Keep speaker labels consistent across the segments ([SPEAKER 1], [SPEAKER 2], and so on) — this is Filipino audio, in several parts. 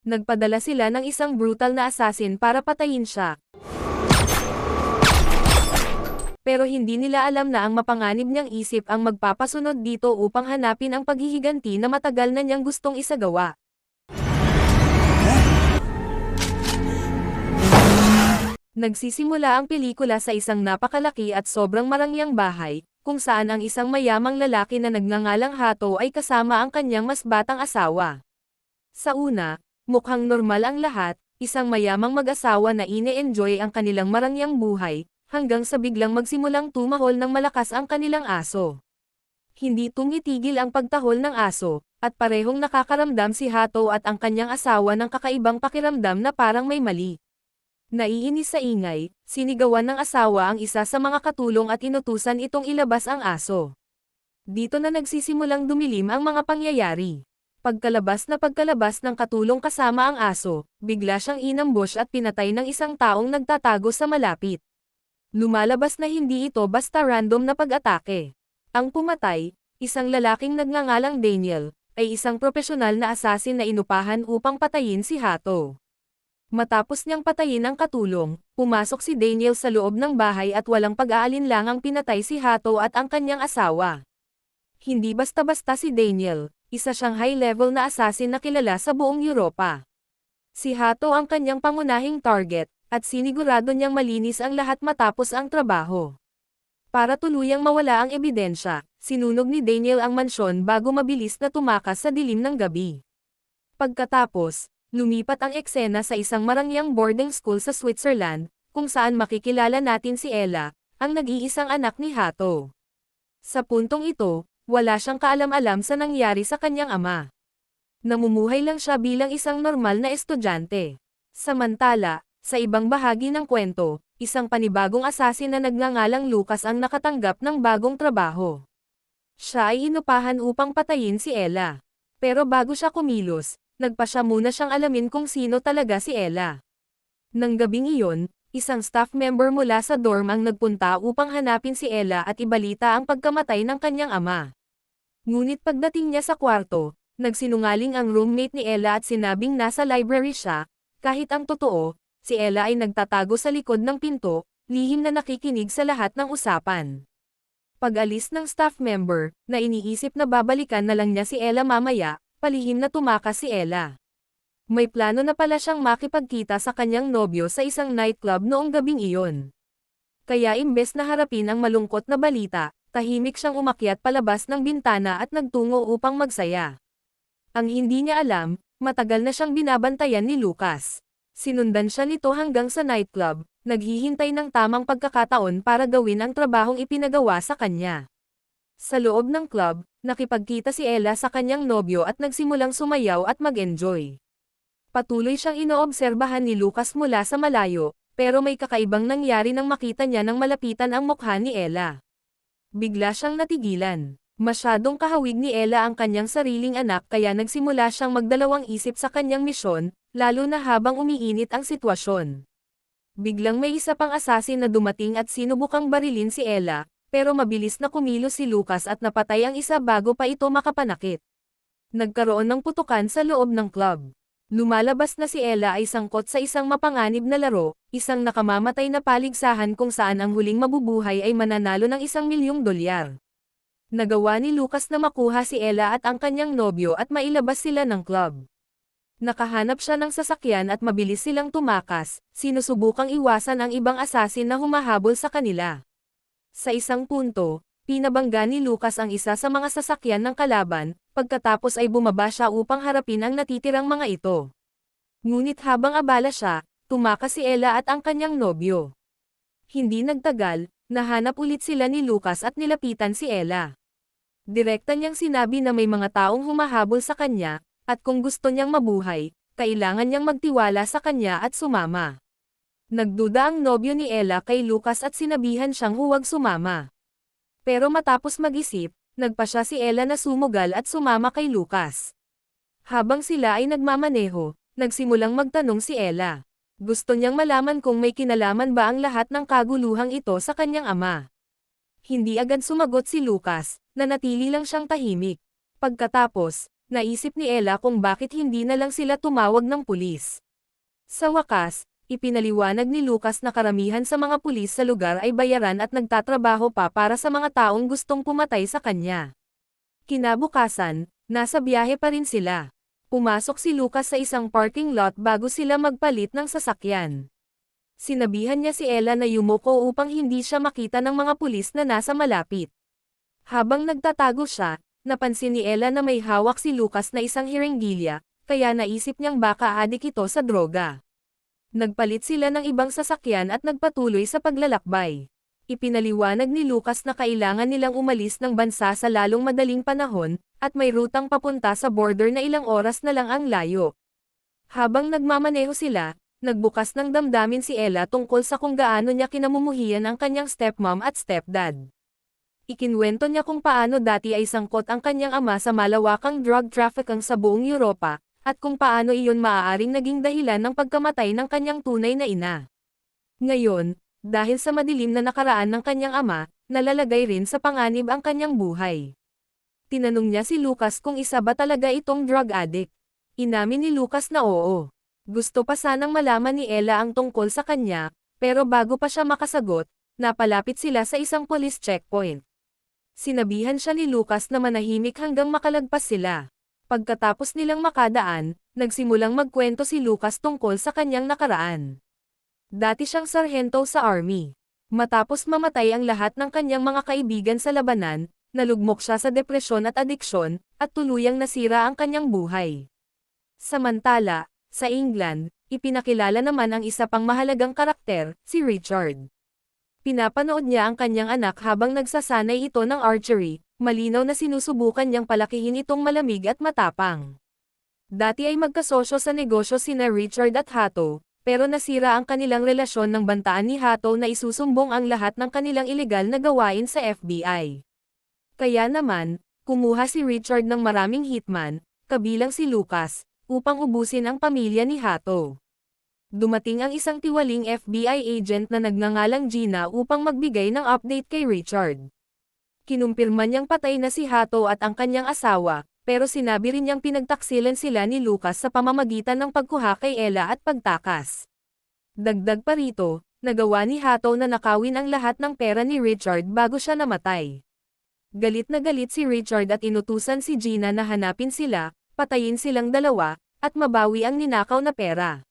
[SPEAKER 1] Nagpadala sila ng isang brutal na assassin para patayin siya. Pero hindi nila alam na ang mapanganib niyang isip ang magpapasunod dito upang hanapin ang paghihiganti na matagal na niyang gustong isagawa. Nagsisimula ang pelikula sa isang napakalaki at sobrang marangyang bahay, kung saan ang isang mayamang lalaki na nagngangalang Hato ay kasama ang kanyang mas batang asawa. Sa una, mukhang normal ang lahat, isang mayamang mag-asawa na ine-enjoy ang kanilang marangyang buhay, hanggang sa biglang magsimulang tumahol ng malakas ang kanilang aso. Hindi tumitigil ang pagtahol ng aso, at parehong nakakaramdam si Hato at ang kanyang asawa ng kakaibang pakiramdam na parang may mali. Naiinis sa ingay, sinigawan ng asawa ang isa sa mga katulong at inutusan itong ilabas ang aso. Dito na nagsisimulang dumilim ang mga pangyayari. Pagkalabas ng katulong kasama ang aso, bigla siyang inambush at pinatay ng isang taong nagtatago sa malapit. Lumalabas na hindi ito basta random na pag-atake. Ang pumatay, isang lalaking nagngangalang Daniel, ay isang profesional na assassin na inupahan upang patayin si Hato. Matapos niyang patayin ang katulong, pumasok si Daniel sa loob ng bahay at walang pag-aalinlangang pinatay si Hato at ang kanyang asawa. Hindi basta-basta si Daniel, isa siyang high-level na assassin na kilala sa buong Europa. Si Hato ang kanyang pangunahing target, at sinigurado niyang malinis ang lahat matapos ang trabaho. Para tuluyang mawala ang ebidensya, sinunog ni Daniel ang mansyon bago mabilis na tumakas sa dilim ng gabi. Pagkatapos, lumipat ang eksena sa isang marangyang boarding school sa Switzerland, kung saan makikilala natin si Ella, ang nag-iisang anak ni Hato. Sa puntong ito, wala siyang kaalam-alam sa nangyari sa kanyang ama. Namumuhay lang siya bilang isang normal na estudyante. Samantala, sa ibang bahagi ng kwento, isang panibagong assassin na nagngangalang Lucas ang nakatanggap ng bagong trabaho. Siya ay inupahan upang patayin si Ella. Pero bago siya kumilos, nagpa siya muna siyang alamin kung sino talaga si Ella. Nang gabing iyon, isang staff member mula sa dorm ang nagpunta upang hanapin si Ella at ibalita ang pagkamatay ng kanyang ama. Ngunit pagdating niya sa kwarto, nagsinungaling ang roommate ni Ella at sinabing nasa library siya, kahit ang totoo, si Ella ay nagtatago sa likod ng pinto, lihim na nakikinig sa lahat ng usapan. Pag-alis ng staff member, na iniisip na babalikan na lang niya si Ella mamaya, palihim na tumakas si Ella. May plano na pala siyang makipagkita sa kanyang nobyo sa isang nightclub noong gabing iyon. Kaya imbes na harapin ang malungkot na balita, tahimik siyang umakyat palabas ng bintana at nagtungo upang magsaya. Ang hindi niya alam, matagal na siyang binabantayan ni Lucas. Sinundan siya nito hanggang sa nightclub, naghihintay ng tamang pagkakataon para gawin ang trabahong ipinagawa sa kanya. Sa loob ng club, nakipagkita si Ella sa kanyang nobyo at nagsimulang sumayaw at mag-enjoy. Patuloy siyang inoobserbahan ni Lucas mula sa malayo, pero may kakaibang nangyari nang makita niya nang malapitan ang mukha ni Ella. Bigla siyang natigilan. Masyadong kahawig ni Ella ang kanyang sariling anak kaya nagsimula siyang magdalawang isip sa kanyang misyon, lalo na habang umiinit ang sitwasyon. Biglang may isa pang assassin na dumating at sinubukang barilin si Ella, pero mabilis na kumilos si Lucas at napatay ang isa bago pa ito makapanakit. Nagkaroon ng putukan sa loob ng club. Lumalabas na si Ella ay sangkot sa isang mapanganib na laro, isang nakamamatay na paligsahan kung saan ang huling mabubuhay ay mananalo ng $1,000,000. Nagawa ni Lucas na makuha si Ella at ang kanyang nobyo at mailabas sila ng club. Nakahanap siya ng sasakyan at mabilis silang tumakas, sinusubukang iwasan ang ibang assassin na humahabol sa kanila. Sa isang punto, pinabangga ni Lucas ang isa sa mga sasakyan ng kalaban, pagkatapos ay bumaba siya upang harapin ang natitirang mga ito. Ngunit habang abala siya, tumakas si Ella at ang kanyang nobyo. Hindi nagtagal, nahanap ulit sila ni Lucas at nilapitan si Ella. Direkta niyang sinabi na may mga taong humahabol sa kanya, at kung gusto niyang mabuhay, kailangan niyang magtiwala sa kanya at sumama. Nagduda ang nobyo ni Ella kay Lucas at sinabihan siyang huwag sumama. Pero matapos mag-isip, nagpa siya si Ella na sumugal at sumama kay Lucas. Habang sila ay nagmamaneho, nagsimulang magtanong si Ella. Gusto niyang malaman kung may kinalaman ba ang lahat ng kaguluhang ito sa kanyang ama. Hindi agad sumagot si Lucas, nanatili lang siyang tahimik. Pagkatapos, Naisip ni Ella kung bakit hindi na lang sila tumawag ng pulis. Sa wakas, ipinaliwanag ni Lucas na karamihan sa mga pulis sa lugar ay bayaran at nagtatrabaho pa para sa mga taong gustong pumatay sa kanya. Kinabukasan, nasa biyahe pa rin sila. Pumasok si Lucas sa isang parking lot bago sila magpalit ng sasakyan. Sinabihan niya si Ella na yumuko upang hindi siya makita ng mga pulis na nasa malapit. Habang nagtatago siya, napansin ni Ella na may hawak si Lucas na isang hiringgilya, kaya naisip niyang baka adik ito sa droga. Nagpalit sila ng ibang sasakyan at nagpatuloy sa paglalakbay. Ipinaliwanag ni Lucas na kailangan nilang umalis ng bansa sa lalong madaling panahon, at may rutang papunta sa border na ilang oras na lang ang layo. Habang nagmamaneho sila, nagbukas ng damdamin si Ella tungkol sa kung gaano niya kinamumuhian ang kanyang stepmom at stepdad. Ikinwento niya kung paano dati ay sangkot ang kanyang ama sa malawakang drug trafficking sa buong Europa, at kung paano iyon maaaring naging dahilan ng pagkamatay ng kanyang tunay na ina. Ngayon, dahil sa madilim na nakaraan ng kanyang ama, nalalagay rin sa panganib ang kanyang buhay. Tinanong niya si Lucas kung isa ba talaga itong drug addict. Inamin ni Lucas na oo. Gusto pa sanang malaman ni Ella ang tungkol sa kanya, pero bago pa siya makasagot, napalapit sila sa isang police checkpoint. Sinabihan siya ni Lucas na manahimik hanggang makalagpas sila. Pagkatapos nilang makadaan, nagsimulang magkwento si Lucas tungkol sa kanyang nakaraan. Dati siyang sarhento sa army. Matapos mamatay ang lahat ng kanyang mga kaibigan sa labanan, nalugmok siya sa depresyon at adiksyon, at tuluyang nasira ang kanyang buhay. Samantala, sa England, ipinakilala naman ang isa pang mahalagang karakter, si Richard. Pinapanood niya ang kanyang anak habang nagsasanay ito ng archery, malinaw na sinusubukan niyang palakihin itong malamig at matapang. Dati ay magkasosyo sa negosyo sina Richard at Hato, pero nasira ang kanilang relasyon ng bantaan ni Hato na isusumbong ang lahat ng kanilang ilegal na gawain sa FBI. Kaya naman, kumuha si Richard ng maraming hitman, kabilang si Lucas, upang ubusin ang pamilya ni Hato. Dumating ang isang tiwaling FBI agent na nagngangalang Gina upang magbigay ng update kay Richard. Kinumpirma niyang patay na si Hato at ang kanyang asawa, pero sinabi rin niyang pinagtaksilan sila ni Lucas sa pamamagitan ng pagkuha kay Ella at pagtakas. Dagdag pa rito, nagawa ni Hato na nakawin ang lahat ng pera ni Richard bago siya namatay. Galit na galit si Richard at inutusan si Gina na hanapin sila, patayin silang dalawa, at mabawi ang ninakaw na pera.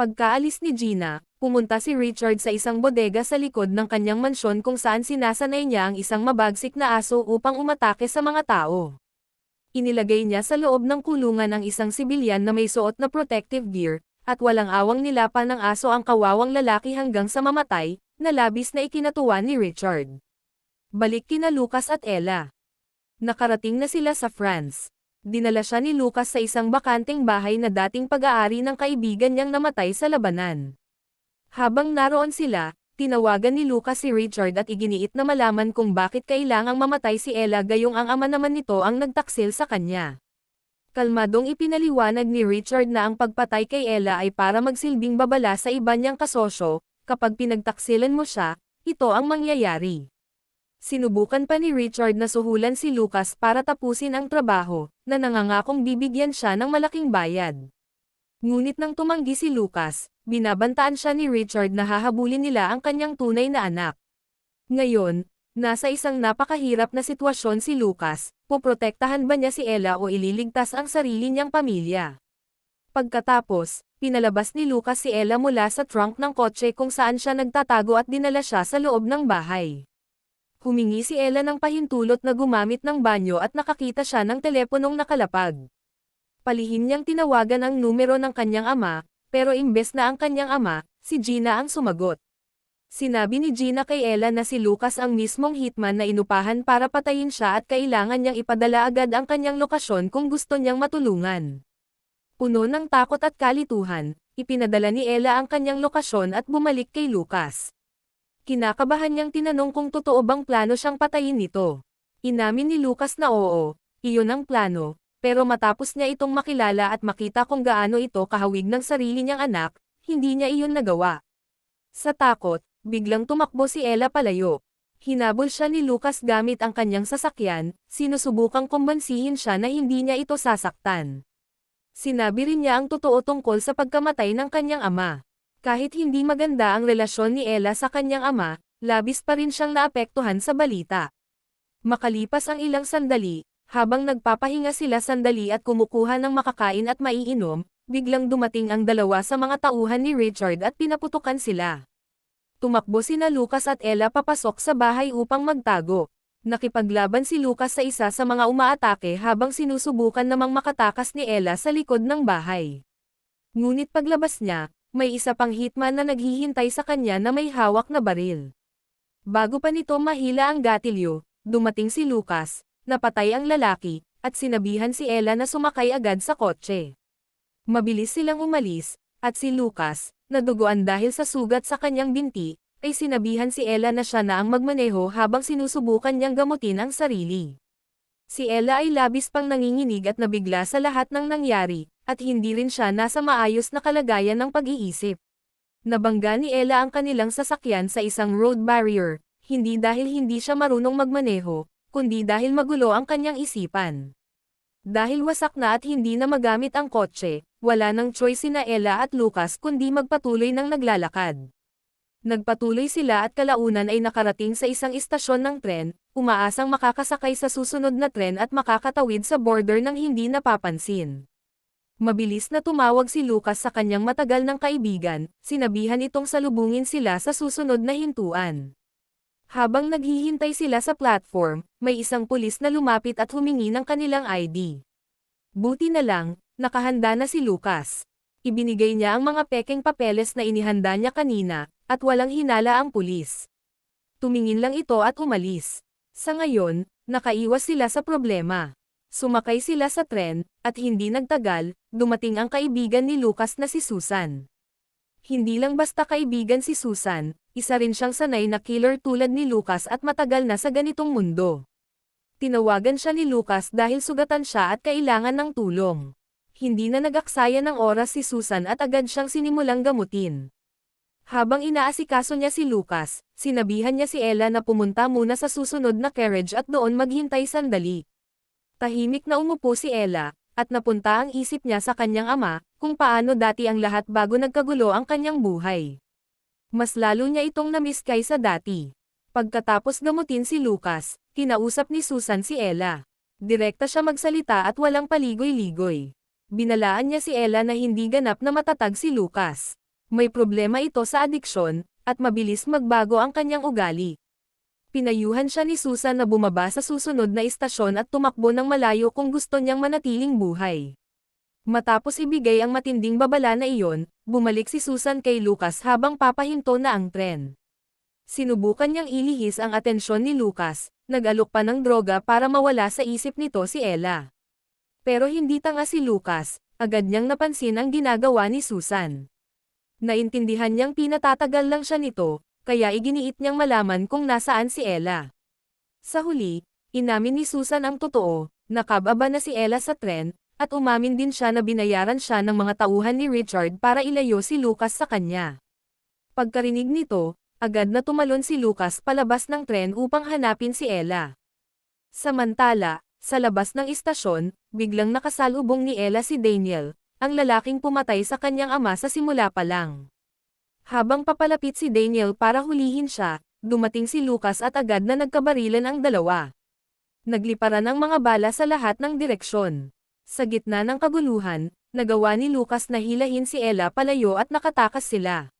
[SPEAKER 1] Pagkaalis ni Gina, pumunta si Richard sa isang bodega sa likod ng kanyang mansyon kung saan sinasanay niya ang isang mabagsik na aso upang umatake sa mga tao. Inilagay niya sa loob ng kulungan ang isang sibilyan na may suot na protective gear, at walang awang nilapan ng aso ang kawawang lalaki hanggang sa mamatay, na labis na ikinatuwa ni Richard. Balik kina Lucas at Ella. Nakarating na sila sa France. Dinala siya ni Lucas sa isang bakanteng bahay na dating pag-aari ng kaibigan niyang namatay sa labanan. Habang naroon sila, tinawagan ni Lucas si Richard at iginiit na malaman kung bakit kailangang mamatay si Ella gayong ang ama naman nito ang nagtaksil sa kanya. Kalmadong ipinaliwanag ni Richard na ang pagpatay kay Ella ay para magsilbing babala sa iba niyang kasosyo, kapag pinagtaksilan mo siya, ito ang mangyayari. Sinubukan pa ni Richard na suhulan si Lucas para tapusin ang trabaho, na nangangakong bibigyan siya ng malaking bayad. Ngunit nang tumanggi si Lucas, binabantaan siya ni Richard na hahabulin nila ang kanyang tunay na anak. Ngayon, nasa isang napakahirap na sitwasyon si Lucas, poprotektahan ba niya si Ella o ililigtas ang sarili niyang pamilya? Pagkatapos, pinalabas ni Lucas si Ella mula sa trunk ng kotse kung saan siya nagtatago at dinala siya sa loob ng bahay. Humingi si Ella ng pahintulot na gumamit ng banyo at nakakita siya ng teleponong nakalapag. Palihim niyang tinawagan ang numero ng kanyang ama, pero imbes na ang kanyang ama, si Gina ang sumagot. Sinabi ni Gina kay Ella na si Lucas ang mismong hitman na inupahan para patayin siya at kailangan niyang ipadala agad ang kanyang lokasyon kung gusto niyang matulungan. Puno ng takot at kalituhan, ipinadala ni Ella ang kanyang lokasyon at bumalik kay Lucas. Kinakabahan niyang tinanong kung totoo bang plano siyang patayin nito. Inamin ni Lucas na oo, iyon ang plano. Pero matapos niya itong makilala at makita kung gaano ito kahawig ng sarili niyang anak, hindi niya iyon nagawa. Sa takot, biglang tumakbo si Ella palayo. Hinabol siya ni Lucas gamit ang kanyang sasakyan, sinusubukang kumbansihin siya na hindi niya ito sasaktan. Sinabi rin niya ang totoo tungkol sa pagkamatay ng kanyang ama. Kahit hindi maganda ang relasyon ni Ella sa kanyang ama, labis pa rin siyang naapektuhan sa balita. Makalipas ang ilang sandali, habang nagpapahinga sila sandali at kumukuha ng makakain at maiinom, biglang dumating ang dalawa sa mga tauhan ni Richard at pinaputukan sila. Tumakbo sina Lucas at Ella papasok sa bahay upang magtago. Nakipaglaban si Lucas sa isa sa mga umaatake habang sinusubukan namang makatakas ni Ella sa likod ng bahay. Ngunit paglabas niya, may isa pang hitman na naghihintay sa kanya na may hawak na baril. Bago pa nito mahila ang gatilyo, dumating si Lucas, napatay ang lalaki, at sinabihan si Ella na sumakay agad sa kotse. Mabilis silang umalis, at si Lucas, naduguan dahil sa sugat sa kanyang binti, ay sinabihan si Ella na siya na ang magmaneho habang sinusubukan niyang gamutin ang sarili. Si Ella ay labis pang nanginginig at nabigla sa lahat ng nangyari, at hindi rin siya nasa maayos na kalagayan ng pag-iisip. Nabangga ni Ella ang kanilang sasakyan sa isang road barrier, hindi dahil hindi siya marunong magmaneho, kundi dahil magulo ang kanyang isipan. Dahil wasak na at hindi na magamit ang kotse, wala nang choice sina Ella at Lucas kundi magpatuloy ng naglalakad. Nagpatuloy sila at kalaunan ay nakarating sa isang istasyon ng tren, umaasang makakasakay sa susunod na tren at makakatawid sa border ng hindi napapansin. Mabilis na tumawag si Lucas sa kanyang matagal ng kaibigan, sinabihan itong salubungin sila sa susunod na hintuan. Habang naghihintay sila sa platform, may isang pulis na lumapit at humingi ng kanilang ID. Buti na lang, nakahanda na si Lucas. Ibinigay niya ang mga pekeng papeles na inihanda niya kanina, at walang hinala ang pulis. Tumingin lang ito at umalis. Sa ngayon, nakaiwas sila sa problema. Sumakay sila sa tren, at hindi nagtagal, dumating ang kaibigan ni Lucas na si Susan. Hindi lang basta kaibigan si Susan, isa rin siyang sanay na killer tulad ni Lucas at matagal na sa ganitong mundo. Tinawagan siya ni Lucas dahil sugatan siya at kailangan ng tulong. Hindi na nag-aksaya ng oras si Susan at agad siyang sinimulang gamutin. Habang inaasikaso niya si Lucas, sinabihan niya si Ella na pumunta muna sa susunod na carriage at doon maghintay sandali. Tahimik na umupo si Ella, at napunta ang isip niya sa kanyang ama, kung paano dati ang lahat bago nagkagulo ang kanyang buhay. Mas lalo niya itong namiss kaysa dati. Pagkatapos gamutin si Lucas, kinausap ni Susan si Ella. Direkta siya magsalita at walang paligoy-ligoy. Binalaan niya si Ella na hindi ganap na matatag si Lucas. May problema ito sa adiksyon, at mabilis magbago ang kanyang ugali. Pinayuhan siya ni Susan na bumaba sa susunod na istasyon at tumakbo ng malayo kung gusto niyang manatiling buhay. Matapos ibigay ang matinding babala na iyon, bumalik si Susan kay Lucas habang papahinto na ang tren. Sinubukan niyang ilihis ang atensyon ni Lucas, nag-alok pa ng droga para mawala sa isip nito si Ella. Pero hindi tanga si Lucas, agad niyang napansin ang ginagawa ni Susan. Naintindihan niyang pinatatagal lang siya nito, kaya iginiit niyang malaman kung nasaan si Ella. Sa huli, inamin ni Susan ang totoo, nakababa na si Ella sa tren, at umamin din siya na binayaran siya ng mga tauhan ni Richard para ilayo si Lucas sa kanya. Pagkarinig nito, agad na tumalon si Lucas palabas ng tren upang hanapin si Ella. Samantala, sa labas ng istasyon, biglang nakasalubong ni Ella si Daniel, ang lalaking pumatay sa kanyang ama sa simula pa lang. Habang papalapit si Daniel para hulihin siya, dumating si Lucas at agad na nagkabarilan ang dalawa. Nagliparan ang mga bala sa lahat ng direksyon. Sa gitna ng kaguluhan, nagawa ni Lucas na hilahin si Ella palayo at nakatakas sila.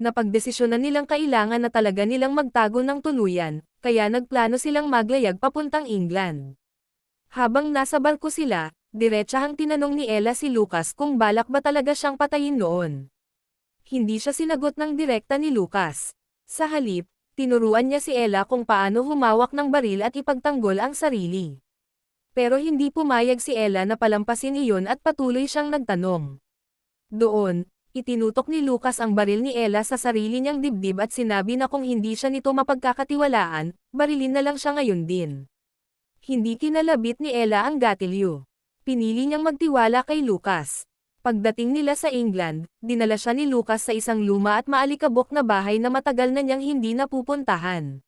[SPEAKER 1] Napagdesisyonan nilang kailangan na talaga nilang magtago ng tuluyan, kaya nagplano silang maglayag papuntang England. Habang nasa barko sila, diretsahang tinanong ni Ella si Lucas kung balak ba talaga siyang patayin noon. Hindi siya sinagot ng direkta ni Lucas. Sa halip, tinuruan niya si Ella kung paano humawak ng baril at ipagtanggol ang sarili. Pero hindi pumayag si Ella na palampasin iyon at patuloy siyang nagtanong. Doon, itinutok ni Lucas ang baril ni Ella sa sarili niyang dibdib at sinabi na kung hindi siya nito mapagkakatiwalaan, barilin na lang siya ngayon din. Hindi kinalabit ni Ella ang gatilyo. Pinili niyang magtiwala kay Lucas. Pagdating nila sa England, dinala siya ni Lucas sa isang luma at maalikabok na bahay na matagal na niyang hindi napupuntahan.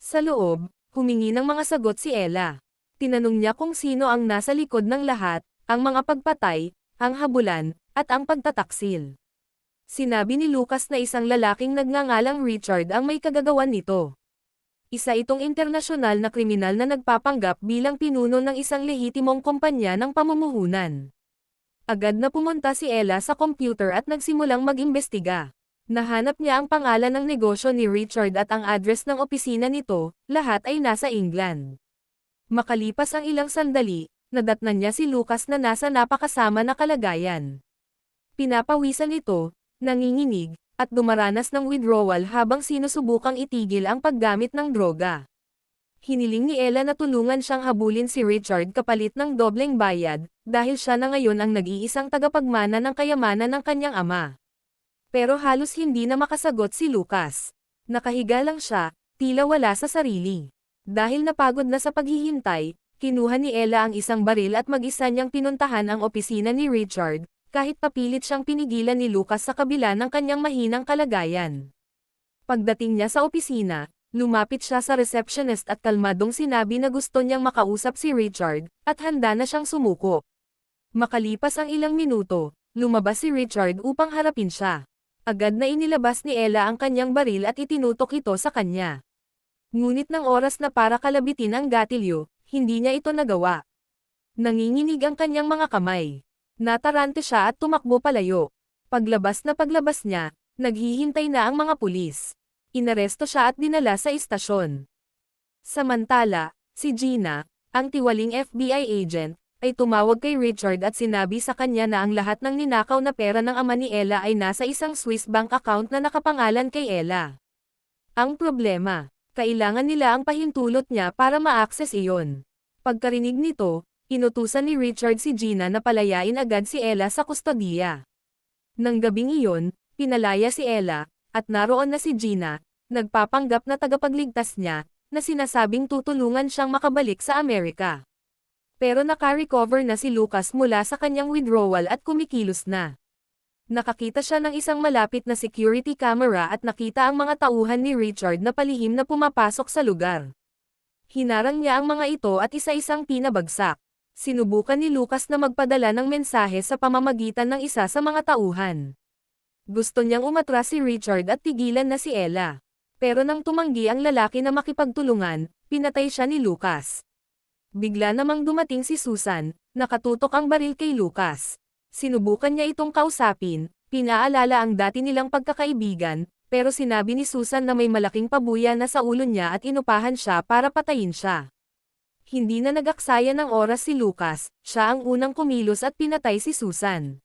[SPEAKER 1] Sa loob, humingi ng mga sagot si Ella. Tinanong niya kung sino ang nasa likod ng lahat, ang mga pagpatay, ang habulan, at ang pagtataksil. Sinabi ni Lucas na isang lalaking nagngangalang Richard ang may kagagawan nito. Isa itong internasyonal na kriminal na nagpapanggap bilang pinuno ng isang lehitimong kumpanya ng pamumuhunan. Agad na pumunta si Ella sa computer at nagsimulang mag-imbestiga. Nahanap niya ang pangalan ng negosyo ni Richard at ang address ng opisina nito, lahat ay nasa England. Makalipas ang ilang sandali, nadatnan niya si Lucas na nasa napakasama na kalagayan. Pinapawisan ito, nanginginig, at dumaranas ng withdrawal habang sinusubukang itigil ang paggamit ng droga. Hiniling ni Ella na tulungan siyang habulin si Richard kapalit ng dobleng bayad, dahil siya na ngayon ang nag-iisang tagapagmana ng kayamanan ng kanyang ama. Pero halos hindi na makasagot si Lucas. Nakahiga lang siya, tila wala sa sarili. Dahil napagod na sa paghihintay, kinuha ni Ella ang isang baril at mag-isa niyang pinuntahan ang opisina ni Richard, kahit papilit siyang pinigilan ni Lucas sa kabila ng kanyang mahinang kalagayan. Pagdating niya sa opisina, lumapit siya sa receptionist at kalmadong sinabi na gusto niyang makausap si Richard, at handa na siyang sumuko. Makalipas ang ilang minuto, lumabas si Richard upang harapin siya. Agad na inilabas ni Ella ang kanyang baril at itinutok ito sa kanya. Ngunit ng oras na para kalabitin ang gatilyo, hindi niya ito nagawa. Nanginginig ang kanyang mga kamay. Natarante siya at tumakbo palayo. Paglabas niya, naghihintay na ang mga pulis. Inaresto siya at dinala sa istasyon. Samantala, si Gina, ang tiwaling FBI agent, ay tumawag kay Richard at sinabi sa kanya na ang lahat ng ninakaw na pera ng ama ni Ella ay nasa isang Swiss bank account na nakapangalan kay Ella. Ang problema, kailangan nila ang pahintulot niya para ma-access iyon. Pagkarinig nito, inutusan ni Richard si Gina na palayain agad si Ella sa kustodiya. Nang gabing iyon, pinalaya si Ella, at naroon na si Gina, nagpapanggap na tagapagligtas niya, na sinasabing tutulungan siyang makabalik sa Amerika. Pero naka-recover na si Lucas mula sa kanyang withdrawal at kumikilos na. Nakakita siya ng isang malapit na security camera at nakita ang mga tauhan ni Richard na palihim na pumapasok sa lugar. Hinarang niya ang mga ito at isa-isang pinabagsak. Sinubukan ni Lucas na magpadala ng mensahe sa pamamagitan ng isa sa mga tauhan. Gusto niyang umatras si Richard at tigilan na si Ella. Pero nang tumanggi ang lalaki na makipagtulungan, pinatay siya ni Lucas. Bigla namang dumating si Susan, nakatutok ang baril kay Lucas. Sinubukan niya itong kausapin, pinaalala ang dati nilang pagkakaibigan, pero sinabi ni Susan na may malaking pabuya na sa ulo niya at inupahan siya para patayin siya. Hindi na nag-aksaya ng oras si Lucas, siya ang unang kumilos at pinatay si Susan.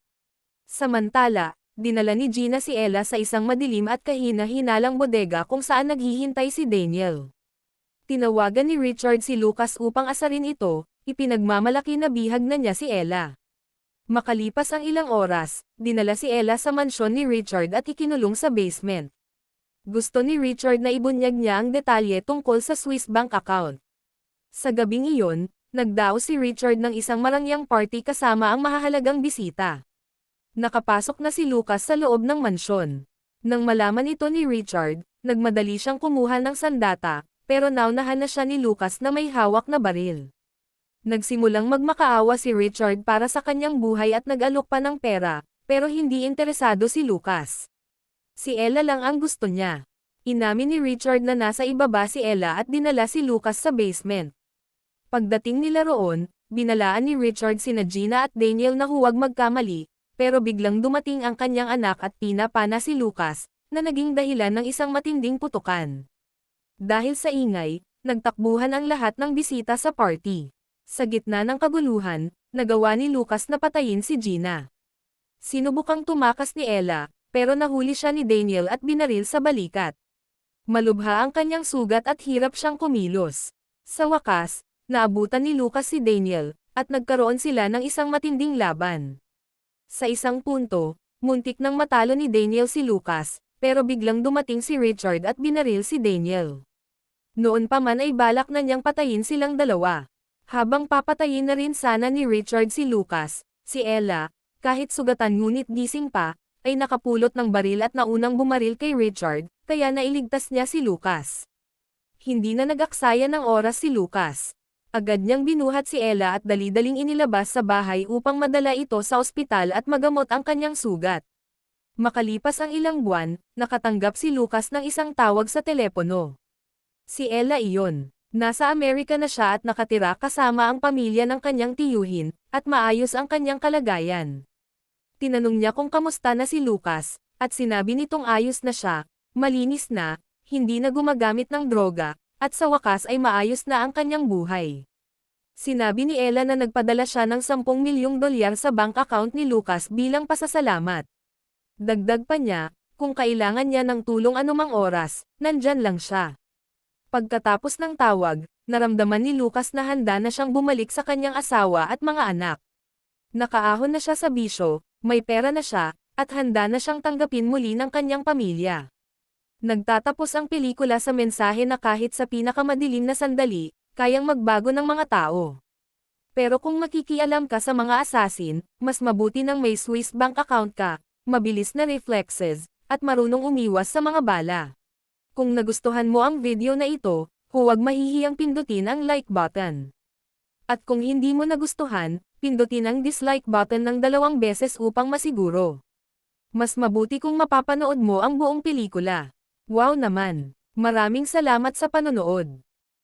[SPEAKER 1] Samantala, dinala ni Gina si Ella sa isang madilim at kahina-hinalang bodega kung saan naghihintay si Daniel. Tinawagan ni Richard si Lucas upang asarin ito, ipinagmamalaki na bihag na niya si Ella. Makalipas ang ilang oras, dinala si Ella sa mansyon ni Richard at ikinulong sa basement. Gusto ni Richard na ibunyag niya ang detalye tungkol sa Swiss bank account. Sa gabing iyon, nagdao si Richard ng isang marangyang party kasama ang mahahalagang bisita. Nakapasok na si Lucas sa loob ng mansyon. Nang malaman ito ni Richard, nagmadali siyang kumuha ng sandata, pero naunahan na siya ni Lucas na may hawak na baril. Nagsimulang magmakaawa si Richard para sa kanyang buhay at nag-alok pa ng pera, pero hindi interesado si Lucas. Si Ella lang ang gusto niya. Inamin ni Richard na nasa ibaba si Ella at dinala si Lucas sa basement. Pagdating nila roon, binalaan ni Richard sina Gina at Daniel na huwag magkamali, pero biglang dumating ang kanyang anak at pinapana si Lucas, na naging dahilan ng isang matinding putukan. Dahil sa ingay, nagtakbuhan ang lahat ng bisita sa party. Sa gitna ng kaguluhan, nagawa ni Lucas na patayin si Gina. Sinubukang tumakas ni Ella, pero nahuli siya ni Daniel at binaril sa balikat. Malubha ang kanyang sugat at hirap siyang kumilos. Sa wakas, naabutan ni Lucas si Daniel, at nagkaroon sila ng isang matinding laban. Sa isang punto, muntik nang matalo ni Daniel si Lucas, pero biglang dumating si Richard at binaril si Daniel. Noon pa man ay balak na niyang patayin silang dalawa. Habang papatayin na rin sana ni Richard si Lucas, si Ella, kahit sugatan ngunit gising pa, ay nakapulot ng baril at naunang bumaril kay Richard, kaya nailigtas niya si Lucas. hindi na nag-aksaya ng oras si Lucas. Agad niyang binuhat si Ella at dali-daling inilabas sa bahay upang madala ito sa ospital at magamot ang kanyang sugat. Makalipas ang ilang buwan, nakatanggap si Lucas ng isang tawag sa telepono. Si Ella iyon. Nasa Amerika na siya at nakatira kasama ang pamilya ng kanyang tiyuhin, at maayos ang kanyang kalagayan. Tinanong niya kung kamusta na si Lucas, at sinabi nitong ayos na siya, malinis na, hindi na gumagamit ng droga, at sa wakas ay maayos na ang kanyang buhay. Sinabi ni Ella na nagpadala siya ng 10 milyong dolyar sa bank account ni Lucas bilang pasasalamat. Dagdag pa niya, kung kailangan niya ng tulong anumang oras, nandyan lang siya. Pagkatapos ng tawag, naramdaman ni Lucas na handa na siyang bumalik sa kanyang asawa at mga anak. Nakaahon na siya sa bisyo, may pera na siya, at handa na siyang tanggapin muli ng kanyang pamilya. Nagtatapos ang pelikula sa mensahe na kahit sa pinakamadilim na sandali, kayang magbago ng mga tao. Pero kung makikialam ka sa mga assassin, mas mabuti nang may Swiss bank account ka, mabilis na reflexes, at marunong umiwas sa mga bala. Kung nagustuhan mo ang video na ito, huwag mahihiyang pindutin ang like button. At kung hindi mo nagustuhan, pindutin ang dislike button ng 2 beses upang masiguro. Mas mabuti kung mapapanood mo ang buong pelikula. Wow naman! Maraming salamat sa panonood!